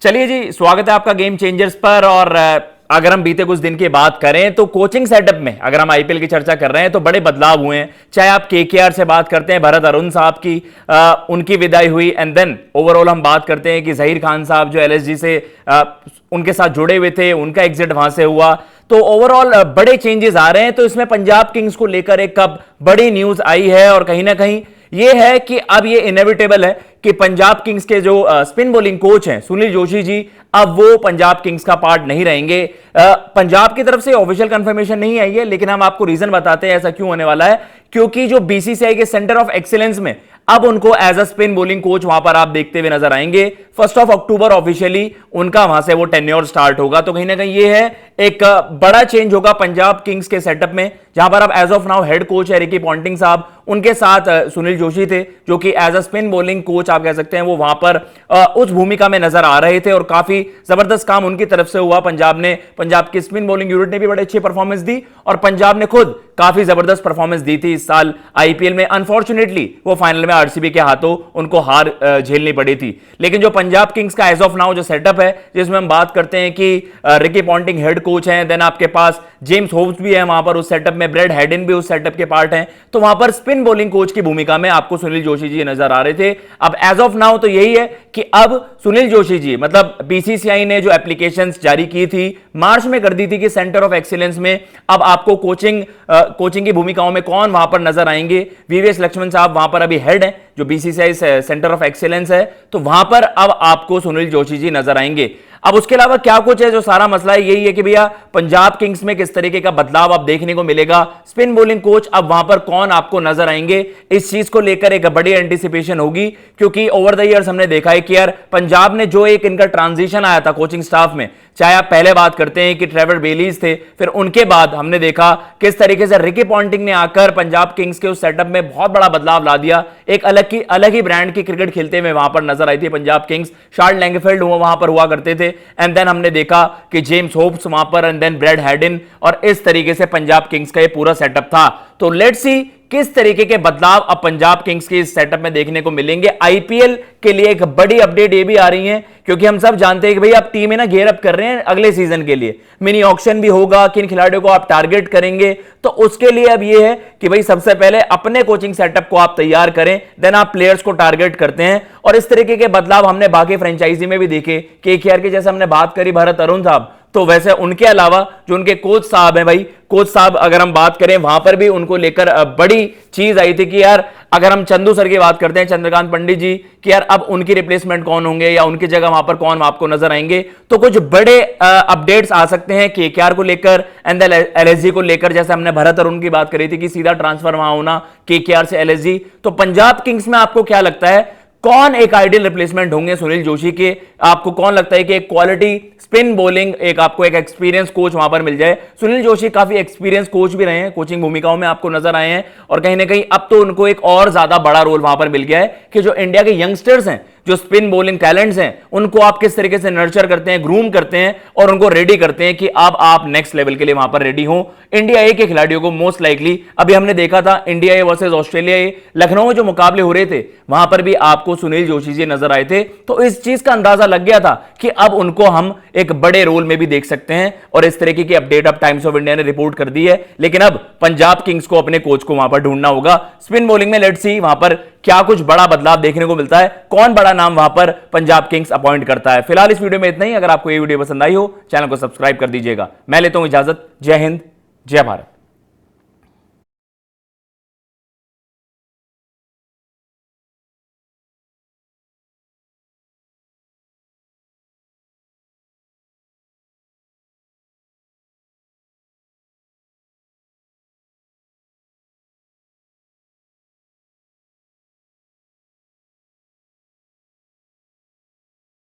चलिए जी, स्वागत है आपका गेम चेंजर्स पर। और अगर हम बीते कुछ दिन की बात करें तो कोचिंग सेटअप में अगर हम आईपीएल की चर्चा कर रहे हैं तो बड़े बदलाव हुए हैं। चाहे आप केकेआर से बात करते हैं, भरत अरुण साहब की उनकी विदाई हुई, एंड देन ओवरऑल हम बात करते हैं कि जहीर खान साहब जो एलएसजी से उनके साथ जुड़े हुए थे, उनका एग्जिट वहां से हुआ। तो ओवरऑल बड़े चेंजेस आ रहे हैं। तो इसमें पंजाब किंग्स को लेकर एक कब बड़ी न्यूज आई है, और कहीं ना कहीं ये है कि अब ये इनएविटेबल है कि पंजाब किंग्स के जो स्पिन बॉलिंग कोच हैं सुनील जोशी जी, अब वो पंजाब किंग्स का पार्ट नहीं रहेंगे। पंजाब की तरफ से ऑफिशियल कंफर्मेशन नहीं आई है, लेकिन हम आपको रीजन बताते हैं ऐसा क्यों होने वाला है। क्योंकि जो बीसीसीआई के सेंटर ऑफ एक्सीलेंस में अब उनको as a spin bowling coach वहां पर आप देखते हुए नजर आएंगे। 1 अक्टूबर ऑफिशियली उनका वहां से वो टेन्योर स्टार्ट होगा। तो कहीं ना कहीं ये है एक बड़ा चेंज होगा पंजाब किंग्स के सेटअप में, जहां पर अब as of now head coach है रिकी पॉन्टिंग साहब, उनके साथ सुनील जोशी थे जो कि as a spin bowling coach आप कह सकते हैं वो वहां पर उस भूमिका में नजर आ रहे थे, और काफी जबरदस्त काम उनकी तरफ से हुआ। पंजाब की स्पिन बॉलिंग यूनिट ने भी बड़ी अच्छी परफॉर्मेंस दी, और पंजाब ने खुद काफी जबरदस्त परफॉर्मेंस दी थी इस साल आईपीएल में। अनफॉर्चुनेटली वो फाइनल में आरसीबी के हाथों उनको हार झेलनी पड़ी थी। लेकिन जो पंजाब किंग्स का एज ऑफ नाउ जो सेटअप है, जिसमें हम बात करते हैं कि रिकी पॉन्टिंग हेड कोच हैं, देन आपके पास जेम्स होब्स भी है वहां पर उस सेटअप में, ब्रेड हैडन भी उस सेटअप के पार्ट हैं। तो वहां पर स्पिन बॉलिंग कोच की भूमिका में आपको सुनील जोशी जी नजर आ रहे थे। अब एज ऑफ नाउ तो यही है कि अब सुनील जोशी जी, मतलब बीसीसीआई ने जो एप्लीकेशंस जारी की थी मार्च में कर दी थी कि सेंटर ऑफ एक्सीलेंस में अब आपको कोचिंग की भूमिकाओं में कौन वहां पर नजर आएंगे। वीवीएस लक्ष्मण साहब वहां पर अभी हेड हैं जो बीसीसीआई सेंटर ऑफ एक्सीलेंस है, तो वहां पर अब आपको सुनील जोशी जी नजर आएंगे। अब उसके अलावा क्या कुछ है, जो सारा मसला है यही है कि भैया पंजाब किंग्स में किस तरीके का बदलाव आप देखने को मिलेगा, स्पिन बॉलिंग कोच अब वहां पर कौन आपको नजर आएंगे, इस चीज को लेकर एक बड़ी एंटिसिपेशन होगी। क्योंकि ओवर द ईयर्स हमने देखा है कि यार पंजाब ने जो एक इनका ट्रांजिशन आया था कोचिंग स्टाफ में, चाहे आप पहले बात करते हैं कि ट्रेवर बेलीज थे, फिर उनके बाद हमने देखा किस तरीके से रिकी पॉन्टिंग ने आकर पंजाब किंग्स के उस सेटअप में बहुत बड़ा बदलाव ला दिया। एक अलग ही ब्रांड की क्रिकेट खेलते हुए वहां पर नजर आई थी पंजाब किंग्स। शार्ल लैंगफील्ड वहां पर हुआ करते थे, एंड देन हमने देखा कि जेम्स होप्स वहां पर, एंड देन ब्रेड हैडन, और इस तरीके से पंजाब किंग्स का ये पूरा सेटअप था। तो लेट्स सी किस तरीके के बदलाव अब पंजाब किंग्स के इस सेटअप में देखने को मिलेंगे। आईपीएल के लिए एक बड़ी अपडेट ये भी आ रही है, क्योंकि हम सब जानते हैं कि भाई आप टीमें ना घेर अप कर रहे हैं अगले सीजन के लिए, मिनी ऑक्शन भी होगा, किन खिलाड़ियों को आप टारगेट करेंगे। तो उसके लिए अब ये है कि भाई सबसे पहले अपने कोचिंग सेटअप को आप तैयार करें, देन आप प्लेयर्स को टारगेट करते हैं। और इस तरीके के बदलाव हमने बाकी फ्रेंचाइजी में भी देखे। केकेआर की जैसे हमने बात करी भरत अरुण साहब, तो वैसे उनके अलावा जो उनके कोच साहब हैं, भाई कोच साहब अगर हम बात करें वहां पर भी उनको लेकर बड़ी चीज आई थी कि यार अगर हम चंदू सर की बात करते हैं, चंद्रकांत पंडित जी, कि यार अब उनकी रिप्लेसमेंट कौन होंगे या उनकी जगह वहां पर कौन आपको नजर आएंगे। तो कुछ बड़े अपडेट्स आ सकते हैं केकेआर को लेकर, एंड एलएसजी को लेकर। जैसे हमने भरत अरुण की बात करी थी कि सीधा ट्रांसफर वहां होना केकेआर से एलएसजी। तो पंजाब किंग्स में आपको क्या लगता है कौन एक आइडियल रिप्लेसमेंट होंगे सुनील जोशी के? आपको कौन लगता है कि एक क्वालिटी स्पिन बॉलिंग आपको एक एक्सपीरियंस कोच वहां पर मिल जाए? सुनील जोशी काफी एक्सपीरियंस कोच भी रहे हैं, कोचिंग भूमिकाओं में आपको नजर आए हैं, और कहीं ना कहीं अब तो उनको एक और ज्यादा बड़ा रोल वहां पर मिल गया है कि जो इंडिया के यंगस्टर्स हैं, जो स्पिन बॉलिंग टैलेंट्स हैं, उनको आप किस तरीके से नर्चर करते हैं, ग्रूम करते हैं, और उनको रेडी करते हैं कि अब आप नेक्स्ट लेवल के लिए वहां पर रेडी हो। इंडिया ए के खिलाड़ियों को मोस्ट लाइकली अभी हमने देखा था India A versus Australia A, Lucknow में जो मुकाबले हो रहे थे वहां पर भी आपको सुनील जोशी जी नजर आए थे। तो इस चीज का अंदाजा लग गया था कि अब उनको हम एक बड़े रोल में भी देख सकते हैं, और इस तरीके की अपडेट अब टाइम्स ऑफ इंडिया ने रिपोर्ट कर दी है। लेकिन अब पंजाब किंग्स को अपने कोच को वहां पर ढूंढना होगा। स्पिन बॉलिंग में लेट्स सी वहां पर क्या कुछ बड़ा बदलाव देखने को मिलता है, कौन बड़ा नाम वहां पर पंजाब किंग्स अपॉइंट करता है। फिलहाल इस वीडियो में इतना ही। अगर आपको ये वीडियो पसंद आई हो, चैनल को सब्सक्राइब कर दीजिएगा। मैं लेता हूं इजाजत। जय हिंद, जय भारत।